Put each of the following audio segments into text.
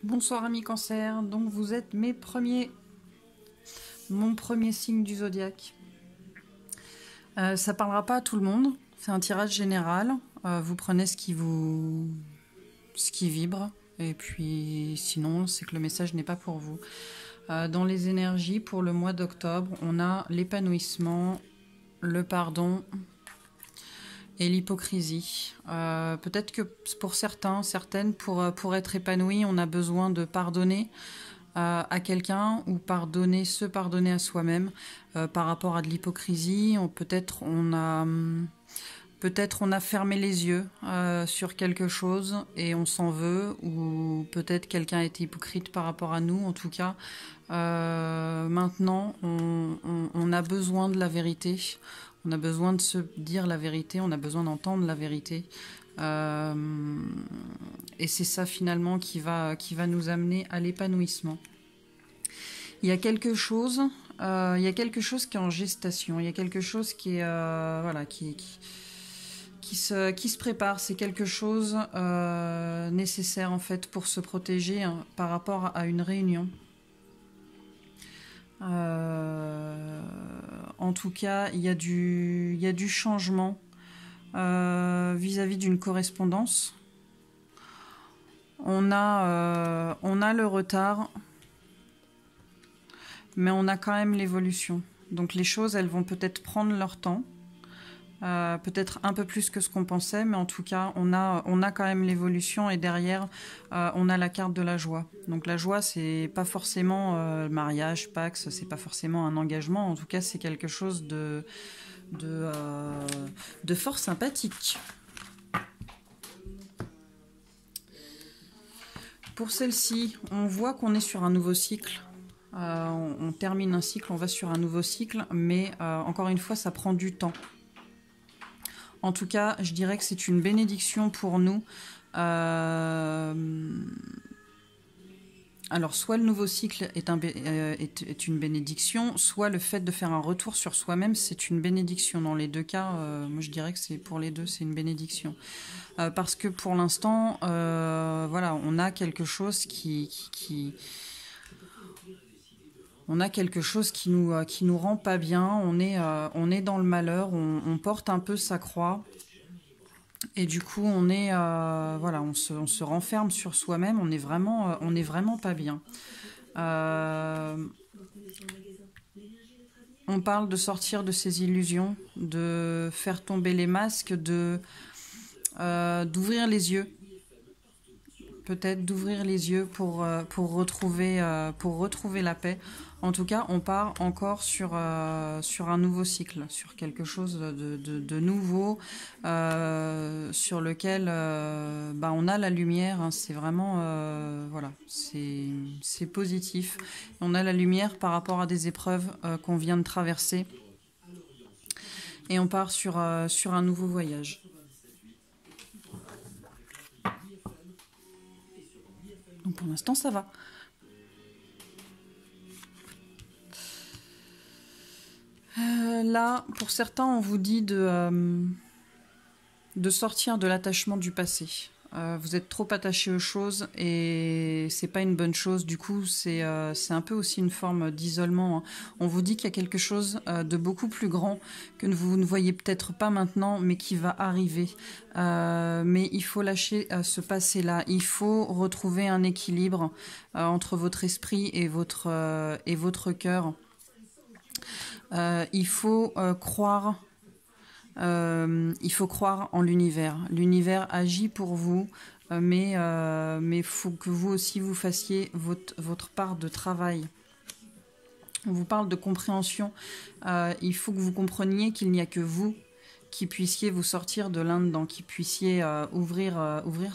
Bonsoir amis Cancer, donc vous êtes mon premier signe du zodiaque. Ça parlera pas à tout le monde, c'est un tirage général. Vous prenez ce qui vibre, et puis sinon c'est que le message n'est pas pour vous. Dans les énergies pour le mois d'octobre, on a l'épanouissement, le pardon et l'hypocrisie. Peut-être que pour certaines, pour être épanoui, on a besoin de pardonner à quelqu'un ou se pardonner à soi-même par rapport à de l'hypocrisie. Peut-être on a fermé les yeux sur quelque chose et on s'en veut, ou peut-être quelqu'un a été hypocrite par rapport à nous. En tout cas, maintenant, on a besoin de la vérité. On a besoin de se dire la vérité, on a besoin d'entendre la vérité. Et c'est ça finalement qui va nous amener à l'épanouissement. Il y a quelque chose qui est en gestation, il y a quelque chose qui est qui se prépare. C'est quelque chose nécessaire en fait pour se protéger par rapport à une réunion. En tout cas, il y a du changement vis-à-vis d'une correspondance. On a le retard, mais on a quand même l'évolution. Donc les choses, elles vont peut-être prendre leur temps, peut-être un peu plus que ce qu'on pensait, mais en tout cas, on a quand même l'évolution, et derrière, on a la carte de la joie. Donc la joie, c'est pas forcément mariage, Pax, c'est pas forcément un engagement. En tout cas, c'est quelque chose de fort sympathique. Pour celle-ci, on voit qu'on est sur un nouveau cycle. On termine un cycle, on va sur un nouveau cycle, mais encore une fois, ça prend du temps. En tout cas, je dirais que c'est une bénédiction pour nous. Alors, soit le nouveau cycle est une bénédiction, soit le fait de faire un retour sur soi-même, c'est une bénédiction. Dans les deux cas, moi je dirais que c'est pour les deux, c'est une bénédiction. Parce que pour l'instant, voilà, on a quelque chose on a quelque chose qui nous rend pas bien. On est dans le malheur, on porte un peu sa croix. Et du coup, on se renferme sur soi-même. On est vraiment pas bien. On parle de sortir de ses illusions, de faire tomber les masques, d'ouvrir les yeux. Peut-être d'ouvrir les yeux pour retrouver la paix. En tout cas, on part encore sur un nouveau cycle, sur quelque chose de nouveau, sur lequel on a la lumière. Hein, c'est vraiment, voilà, c'est positif. On a la lumière par rapport à des épreuves qu'on vient de traverser. Et on part sur un nouveau voyage. Donc pour l'instant, ça va. Là, pour certains, on vous dit de sortir de l'attachement du passé. Vous êtes trop attaché aux choses et c'est pas une bonne chose. Du coup, c'est un peu aussi une forme d'isolement. Hein. On vous dit qu'il y a quelque chose de beaucoup plus grand que vous ne voyez peut-être pas maintenant, mais qui va arriver. Mais il faut lâcher ce passé-là. Il faut retrouver un équilibre entre votre esprit et votre cœur. Il faut croire. Il faut croire en l'univers. L'univers agit pour vous, mais il faut que vous aussi vous fassiez votre part de travail. On vous parle de compréhension. Il faut que vous compreniez qu'il n'y a que vous qui puissiez vous sortir de là-dedans, qui puissiez ouvrir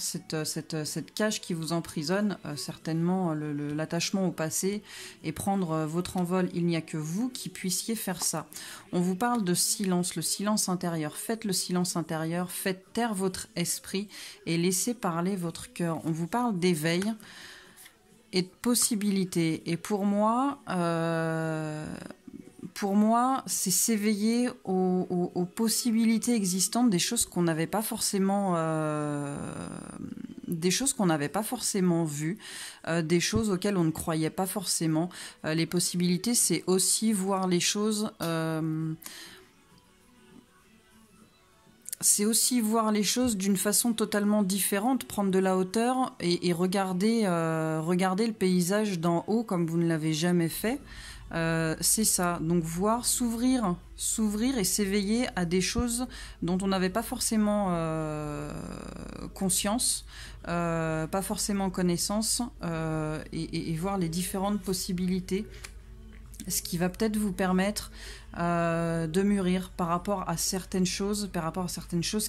cette cage qui vous emprisonne, certainement l'attachement au passé, et prendre votre envol. Il n'y a que vous qui puissiez faire ça. On vous parle de silence, le silence intérieur. Faites le silence intérieur, faites taire votre esprit et laissez parler votre cœur. On vous parle d'éveil et de possibilités. Et pour moi, c'est s'éveiller aux possibilités existantes, des choses qu'on n'avait pas forcément des choses qu'on n'avait pas forcément vues, des choses auxquelles on ne croyait pas forcément. Les possibilités, c'est aussi voir les choses... c'est aussi voir les choses d'une façon totalement différente, prendre de la hauteur et regarder, regarder le paysage d'en haut comme vous ne l'avez jamais fait. C'est ça. Donc voir, s'ouvrir et s'éveiller à des choses dont on n'avait pas forcément conscience, pas forcément connaissance, et voir les différentes possibilités. Ce qui va peut-être vous permettre de mûrir par rapport à certaines choses,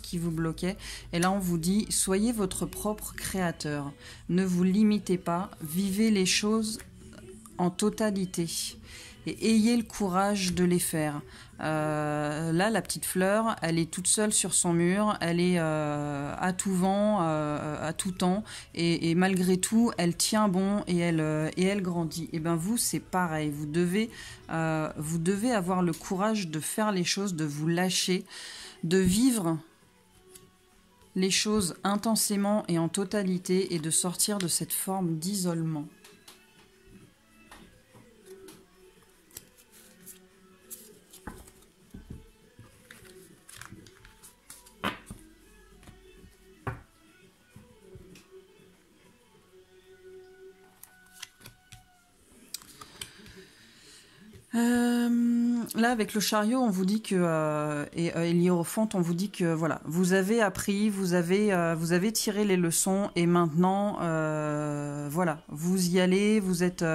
qui vous bloquaient. Et là, on vous dit, soyez votre propre créateur. Ne vous limitez pas, vivez les choses en totalité. Et ayez le courage de les faire. Là, la petite fleur, elle est toute seule sur son mur, elle est à tout vent, à tout temps, et malgré tout, elle tient bon et elle grandit. Et bien vous, c'est pareil. Vous devez avoir le courage de faire les choses, de vous lâcher, de vivre les choses intensément et en totalité, et de sortir de cette forme d'isolement. Là, avec le chariot, on vous dit que et l'hiérophante, on vous dit que voilà, vous avez appris, vous avez tiré les leçons, et maintenant, voilà, vous y allez, vous êtes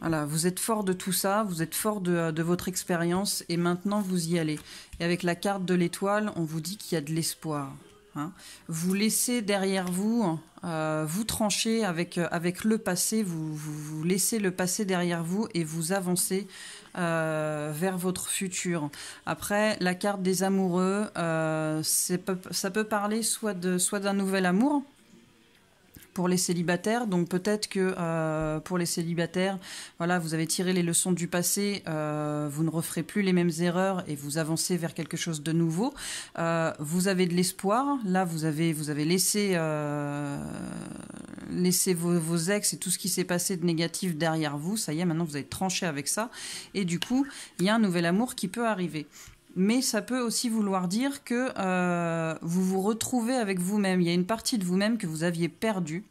voilà, vous êtes fort de tout ça, vous êtes fort de votre expérience, et maintenant vous y allez. Et avec la carte de l'étoile, on vous dit qu'il y a de l'espoir. Hein. Vous laissez derrière vous, vous tranchez avec le passé, vous laissez le passé derrière vous et vous avancez vers votre futur. Après, la carte des amoureux, ça peut parler soit d'un nouvel amour, pour les célibataires. Donc peut-être que pour les célibataires, voilà, vous avez tiré les leçons du passé, vous ne referez plus les mêmes erreurs et vous avancez vers quelque chose de nouveau. Vous avez de l'espoir. Là, vous avez laissé vos ex et tout ce qui s'est passé de négatif derrière vous. Ça y est, maintenant vous avez tranché avec ça. Et du coup, il y a un nouvel amour qui peut arriver. Mais ça peut aussi vouloir dire que vous vous retrouvez avec vous-même. Il y a une partie de vous-même que vous aviez perdue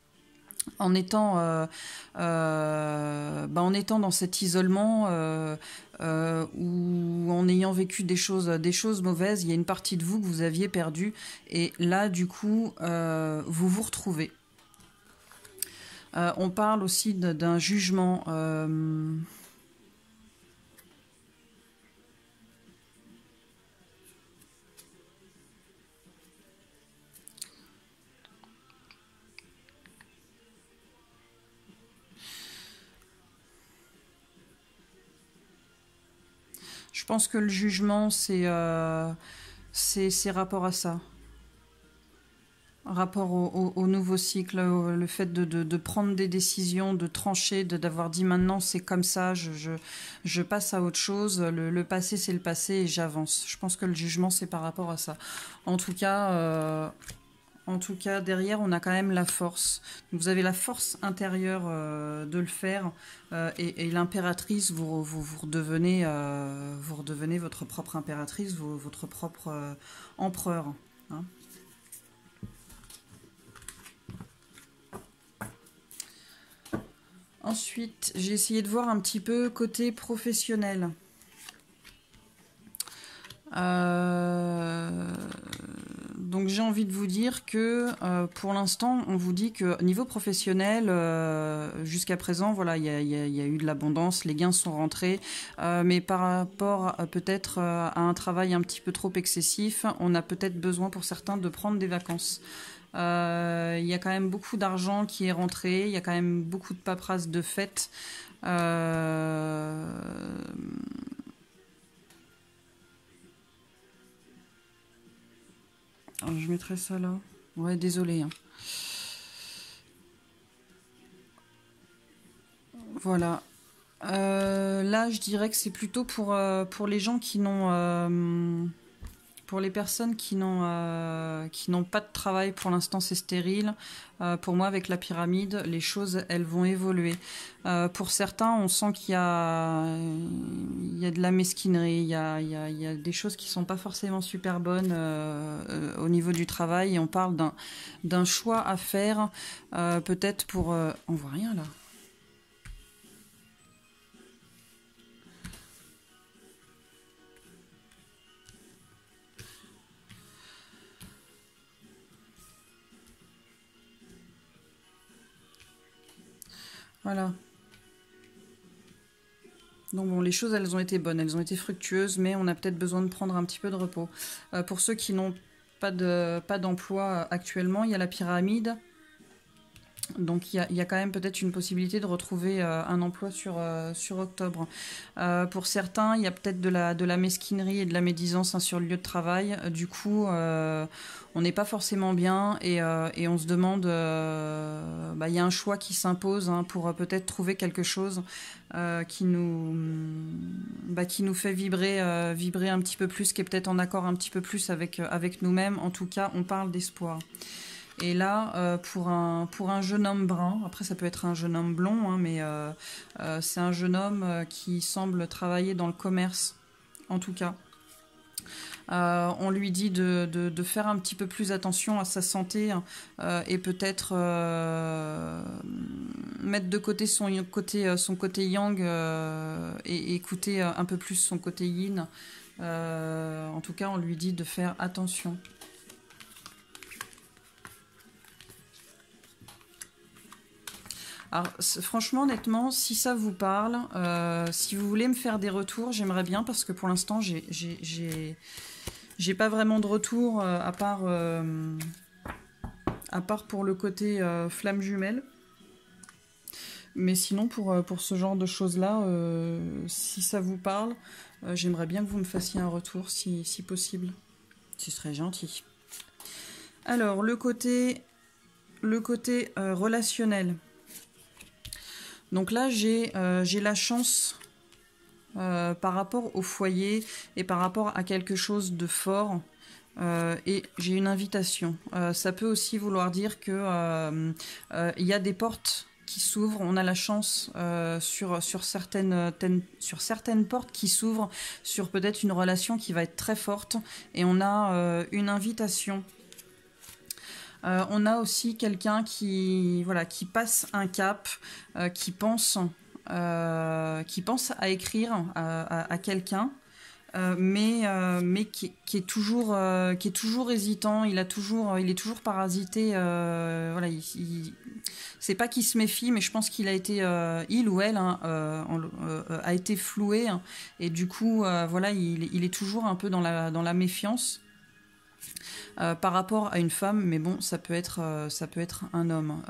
en étant dans cet isolement ou en ayant vécu des choses mauvaises. Il y a une partie de vous que vous aviez perdue. Et là, du coup, vous vous retrouvez. On parle aussi d'un jugement... Je pense que le jugement, c'est rapport à ça. Rapport au nouveau cycle, le fait de prendre des décisions, de trancher, d'avoir dit maintenant c'est comme ça, je passe à autre chose, le passé c'est le passé et j'avance. Je pense que le jugement c'est par rapport à ça. En tout cas, derrière, on a quand même la force. Vous avez la force intérieure de le faire. Et l'impératrice, vous redevenez votre propre impératrice, votre propre empereur. Hein. Ensuite, j'ai essayé de voir un petit peu côté professionnel. Donc j'ai envie de vous dire que pour l'instant, on vous dit que niveau professionnel, jusqu'à présent, voilà, il y a eu de l'abondance, les gains sont rentrés, mais par rapport peut-être à un travail un petit peu trop excessif, on a peut-être besoin pour certains de prendre des vacances. Il y a quand même beaucoup d'argent qui est rentré, il y a quand même beaucoup de paperasse de fête. Alors, je mettrai ça là. Ouais, désolé. Hein. Voilà. Là, je dirais que c'est plutôt pour les gens qui n'ont Pour les personnes qui n'ont pas de travail, pour l'instant c'est stérile. Pour moi, avec la pyramide, les choses, elles vont évoluer. Pour certains, on sent qu'il y a de la mesquinerie, il y a des choses qui sont pas forcément super bonnes au niveau du travail. Et on parle d'un choix à faire, peut-être pour... on voit rien là. Voilà. Donc bon, les choses, elles ont été bonnes, elles ont été fructueuses, mais on a peut-être besoin de prendre un petit peu de repos. Pour ceux qui n'ont pas d'emploi actuellement, il y a la pyramide. Donc il y a quand même peut-être une possibilité de retrouver un emploi sur octobre. Pour certains, il y a peut-être de la mesquinerie et de la médisance hein, sur le lieu de travail. Du coup, on n'est pas forcément bien et on se demande, il y a un choix qui s'impose hein, pour peut-être trouver quelque chose qui nous fait vibrer un petit peu plus, qui est peut-être en accord un petit peu plus avec nous-mêmes. En tout cas, on parle d'espoir. Et là, pour un jeune homme brun, après ça peut être un jeune homme blond, hein, mais c'est un jeune homme qui semble travailler dans le commerce, en tout cas. On lui dit de faire un petit peu plus attention à sa santé et peut-être mettre de côté son côté yang et écouter un peu plus son côté yin. En tout cas, on lui dit de faire attention. Alors, franchement, honnêtement, si ça vous parle, si vous voulez me faire des retours, j'aimerais bien parce que pour l'instant, j'ai pas vraiment de retour à part pour le côté flamme jumelle. Mais sinon, pour ce genre de choses-là, si ça vous parle, j'aimerais bien que vous me fassiez un retour si possible. Ce serait gentil. Alors, le côté relationnel. Donc là, j'ai la chance par rapport au foyer et par rapport à quelque chose de fort. Et j'ai une invitation. Ça peut aussi vouloir dire que y a des portes qui s'ouvrent. On a la chance sur certaines portes qui s'ouvrent sur peut-être une relation qui va être très forte. Et on a une invitation. On a aussi quelqu'un qui passe un cap, qui pense à écrire à quelqu'un, mais qui est toujours hésitant. Il est toujours parasité. C'est pas qu'il se méfie, mais je pense qu'il a été, il ou elle, hein, a été floué, hein, et du coup, il est toujours un peu dans la méfiance. Par rapport à une femme, mais bon, ça peut être un homme.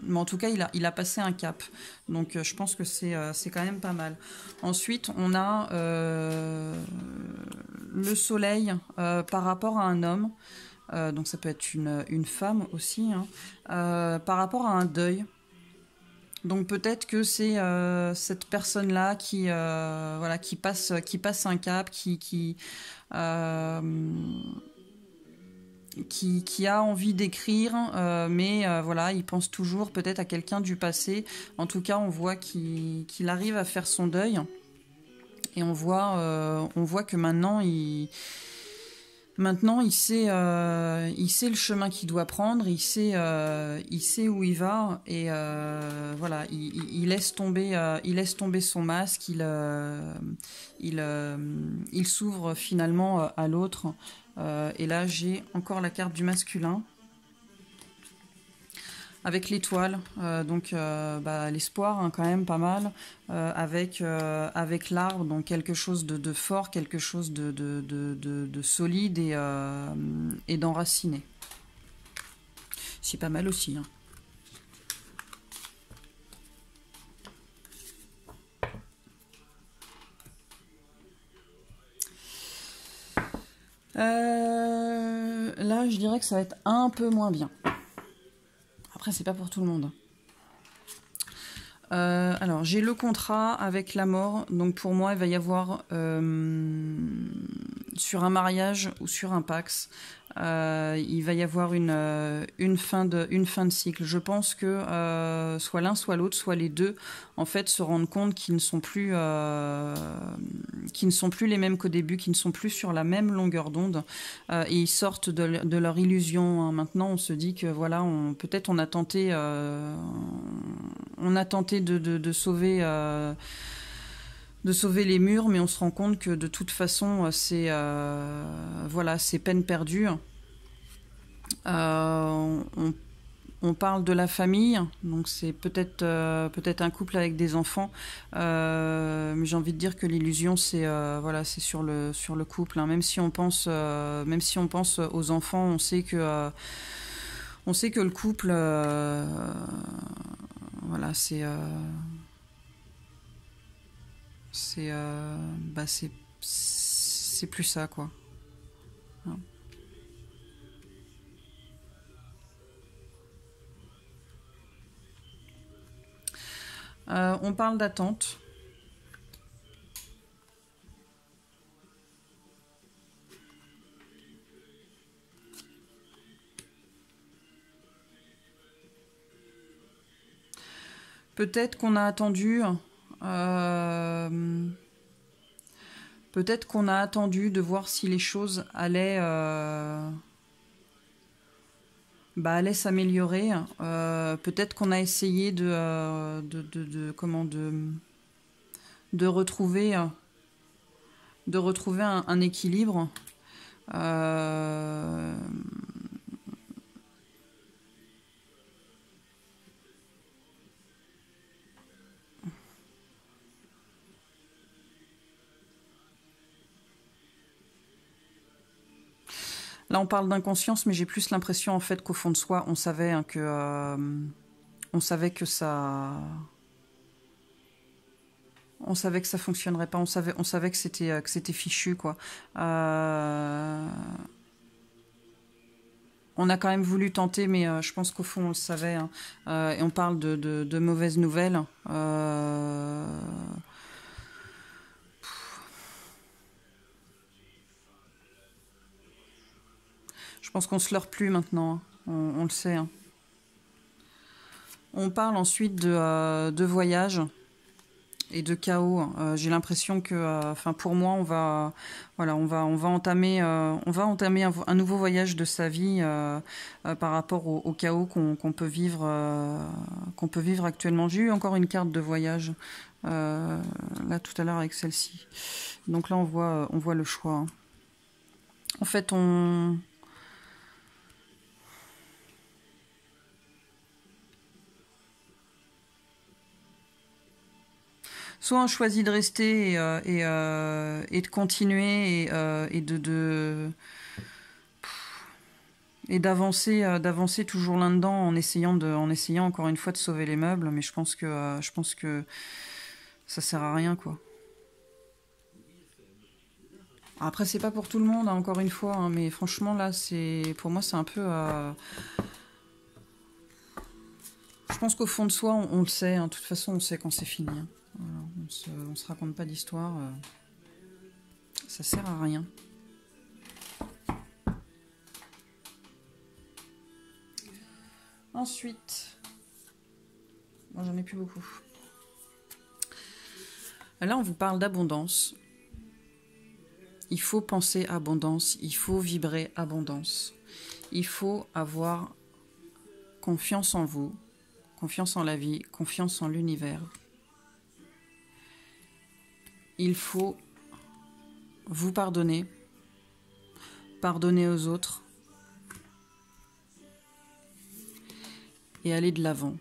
Mais en tout cas, il a passé un cap. Donc, je pense que c'est quand même pas mal. Ensuite, on a le soleil par rapport à un homme. Donc, ça peut être une femme aussi. Hein, par rapport à un deuil. Donc peut-être que c'est cette personne-là qui passe un cap, qui a envie d'écrire, mais il pense toujours peut-être à quelqu'un du passé. En tout cas, on voit qu'il arrive à faire son deuil, et on voit que maintenant il sait le chemin qu'il doit prendre, il sait où il va, et il laisse tomber son masque, il s'ouvre finalement à l'autre. Et là, j'ai encore la carte du masculin avec l'étoile, donc l'espoir, hein, quand même pas mal, avec l'arbre, donc quelque chose de fort, quelque chose de solide et d'enraciné. C'est pas mal aussi, hein. Là, je dirais que ça va être un peu moins bien. Après, c'est pas pour tout le monde. Alors, j'ai le contrat avec la mort. Donc, pour moi, il va y avoir sur un mariage ou sur un Pax, il va y avoir une fin de cycle. Je pense que soit l'un, soit l'autre, soit les deux, en fait, se rendent compte qu'ils ne sont plus les mêmes qu'au début, qu'ils ne sont plus sur la même longueur d'onde, et ils sortent de leur illusion. Hein. Maintenant, on se dit que voilà, peut-être on a tenté de sauver. De sauver les murs, mais on se rend compte que de toute façon, voilà, c'est peine perdue. On parle de la famille, donc c'est peut-être un couple avec des enfants, mais j'ai envie de dire que l'illusion, c'est voilà, c'est sur le couple. Hein. Même si on pense aux enfants, on sait que le couple, voilà, c'est plus ça, quoi. Hein. On parle d'attente. Peut-être qu'on a attendu. Peut-être qu'on a attendu de voir si les choses allaient s'améliorer. Peut-être qu'on a essayé de retrouver un équilibre. Là, on parle d'inconscience, mais j'ai plus l'impression en fait qu'au fond de soi, on savait hein, on savait que ça fonctionnerait pas. On savait que c'était fichu, quoi. On a quand même voulu tenter, mais je pense qu'au fond, on le savait. Hein. Et on parle de mauvaises nouvelles. Je pense qu'on se leurre plus maintenant. Hein. On le sait. Hein. On parle ensuite de voyage et de chaos. J'ai l'impression que, pour moi, on va entamer un nouveau voyage de sa vie par rapport au chaos qu'on peut vivre actuellement. J'ai eu encore une carte de voyage là tout à l'heure avec celle-ci. Donc là, on voit le choix. Hein. En fait, soit on choisit de rester et de continuer et d'avancer toujours là-dedans en essayant encore une fois de sauver les meubles, mais je pense que ça sert à rien, quoi. Après, c'est pas pour tout le monde, hein, encore une fois, hein, mais franchement là, pour moi c'est un peu. Je pense qu'au fond de soi, on le sait. Hein, de toute façon, on sait quand c'est fini. Hein. Voilà, on se raconte pas d'histoire. Ça sert à rien. Ensuite, moi j'en ai plus beaucoup. Là, on vous parle d'abondance. Il faut penser abondance, il faut vibrer abondance. Il faut avoir confiance en vous, confiance en la vie, confiance en l'univers. Il faut vous pardonner, pardonner aux autres et aller de l'avant.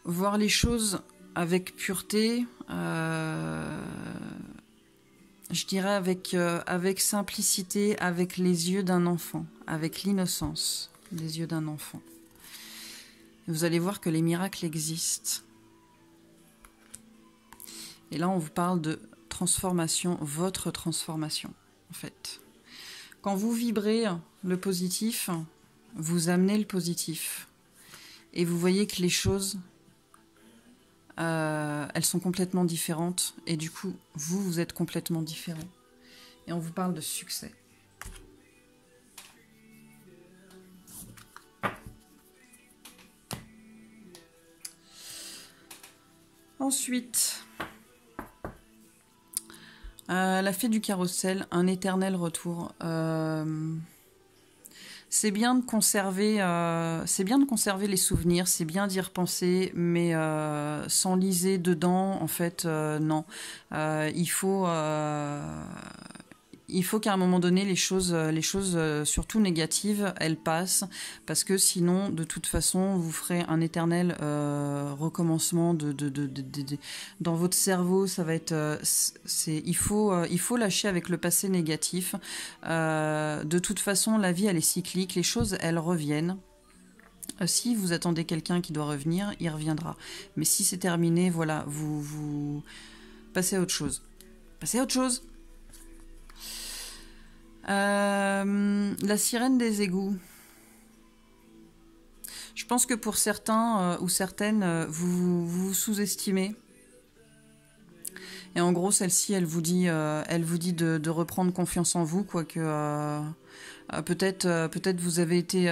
Voir les choses avec pureté, je dirais avec simplicité, avec les yeux d'un enfant, avec l'innocence des yeux d'un enfant. Vous allez voir que les miracles existent. Et là, on vous parle de transformation, votre transformation, en fait. Quand vous vibrez le positif, vous amenez le positif. Et vous voyez que les choses elles sont complètement différentes. Et du coup, vous êtes complètement différents. Et on vous parle de succès. Ensuite, la fée du carrousel, un éternel retour. C'est bien de conserver, les souvenirs, c'est bien d'y repenser, mais s'enliser dedans, en fait, non. Il faut qu'à un moment donné, les choses surtout négatives, elles passent, parce que sinon, de toute façon, vous ferez un éternel recommencement dans votre cerveau. Ça va être, il faut lâcher avec le passé négatif. De toute façon, la vie, elle est cyclique, les choses, elles reviennent. Si vous attendez quelqu'un qui doit revenir, il reviendra. Mais si c'est terminé, voilà, vous passez à autre chose. Passez à autre chose. La sirène des égouts. Je pense que pour certains ou certaines, vous sous-estimez. Et en gros, celle-ci, elle vous dit de reprendre confiance en vous, quoique peut-être vous avez été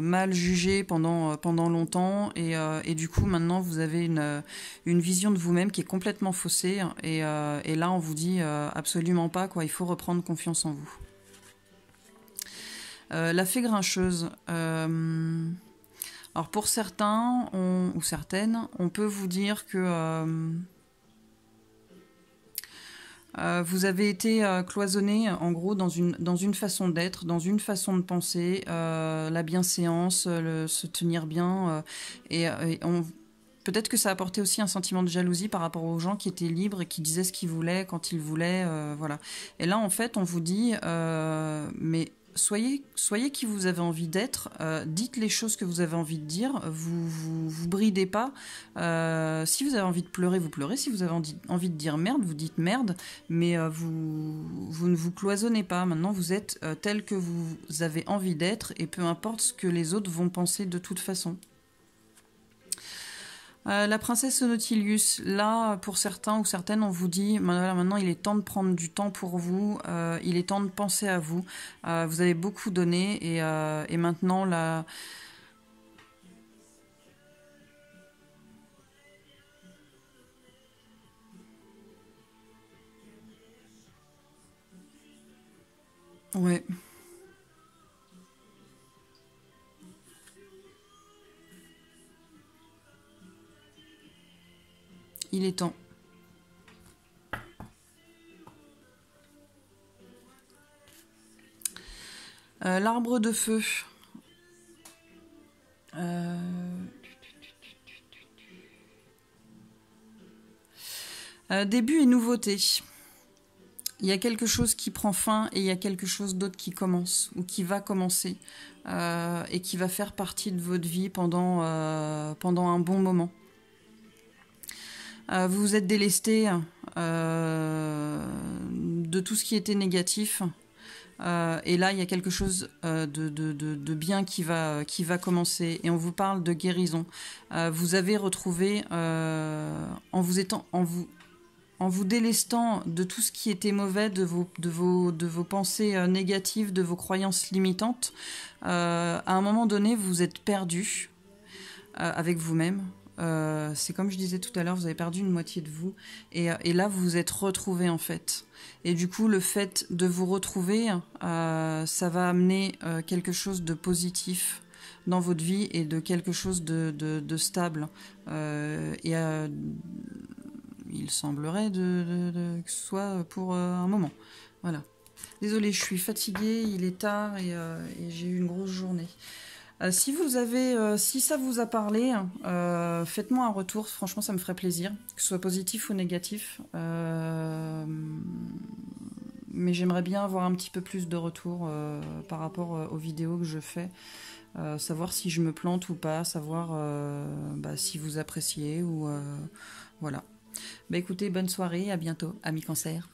mal jugé pendant longtemps, et du coup maintenant vous avez une vision de vous-même qui est complètement faussée, et là on vous dit absolument pas, quoi. Il faut reprendre confiance en vous. La fée grincheuse. Alors pour certains ou certaines, on peut vous dire que vous avez été cloisonné, en gros, dans une façon d'être, dans une façon de penser, la bienséance, se tenir bien, peut-être que ça a apporté aussi un sentiment de jalousie par rapport aux gens qui étaient libres et qui disaient ce qu'ils voulaient quand ils voulaient, voilà. Et là, en fait, on vous dit, mais soyez qui vous avez envie d'être, dites les choses que vous avez envie de dire, vous bridez pas. Si vous avez envie de pleurer, vous pleurez. Si vous avez envie de dire merde, vous dites merde, mais vous ne vous cloisonnez pas. Maintenant, vous êtes tel que vous avez envie d'être, et peu importe ce que les autres vont penser de toute façon. La princesse Nautilus, là, pour certains ou certaines, on vous dit, maintenant il est temps de prendre du temps pour vous, il est temps de penser à vous, vous avez beaucoup donné, et maintenant, là... Ouais. Il est temps. L'arbre de feu. Début et nouveauté. Il y a quelque chose qui prend fin et il y a quelque chose d'autre qui commence ou qui va commencer et qui va faire partie de votre vie pendant un bon moment. Vous vous êtes délesté de tout ce qui était négatif. Et là, il y a quelque chose de bien qui va commencer. Et on vous parle de guérison. Vous avez retrouvé, en vous délestant de tout ce qui était mauvais, de vos pensées négatives, de vos croyances limitantes, à un moment donné, vous êtes perdu avec vous-même. C'est comme je disais tout à l'heure, vous avez perdu une moitié de vous, et là vous vous êtes retrouvés en fait. Et du coup, le fait de vous retrouver, ça va amener quelque chose de positif dans votre vie et de quelque chose de stable. Il semblerait que ce soit pour un moment. Voilà. Désolée, je suis fatiguée, il est tard et j'ai eu une grosse journée. Si ça vous a parlé, faites-moi un retour, franchement ça me ferait plaisir, que ce soit positif ou négatif. Mais j'aimerais bien avoir un petit peu plus de retour par rapport aux vidéos que je fais. Savoir si je me plante ou pas, savoir si vous appréciez ou voilà. Écoutez, bonne soirée, à bientôt, amis cancer.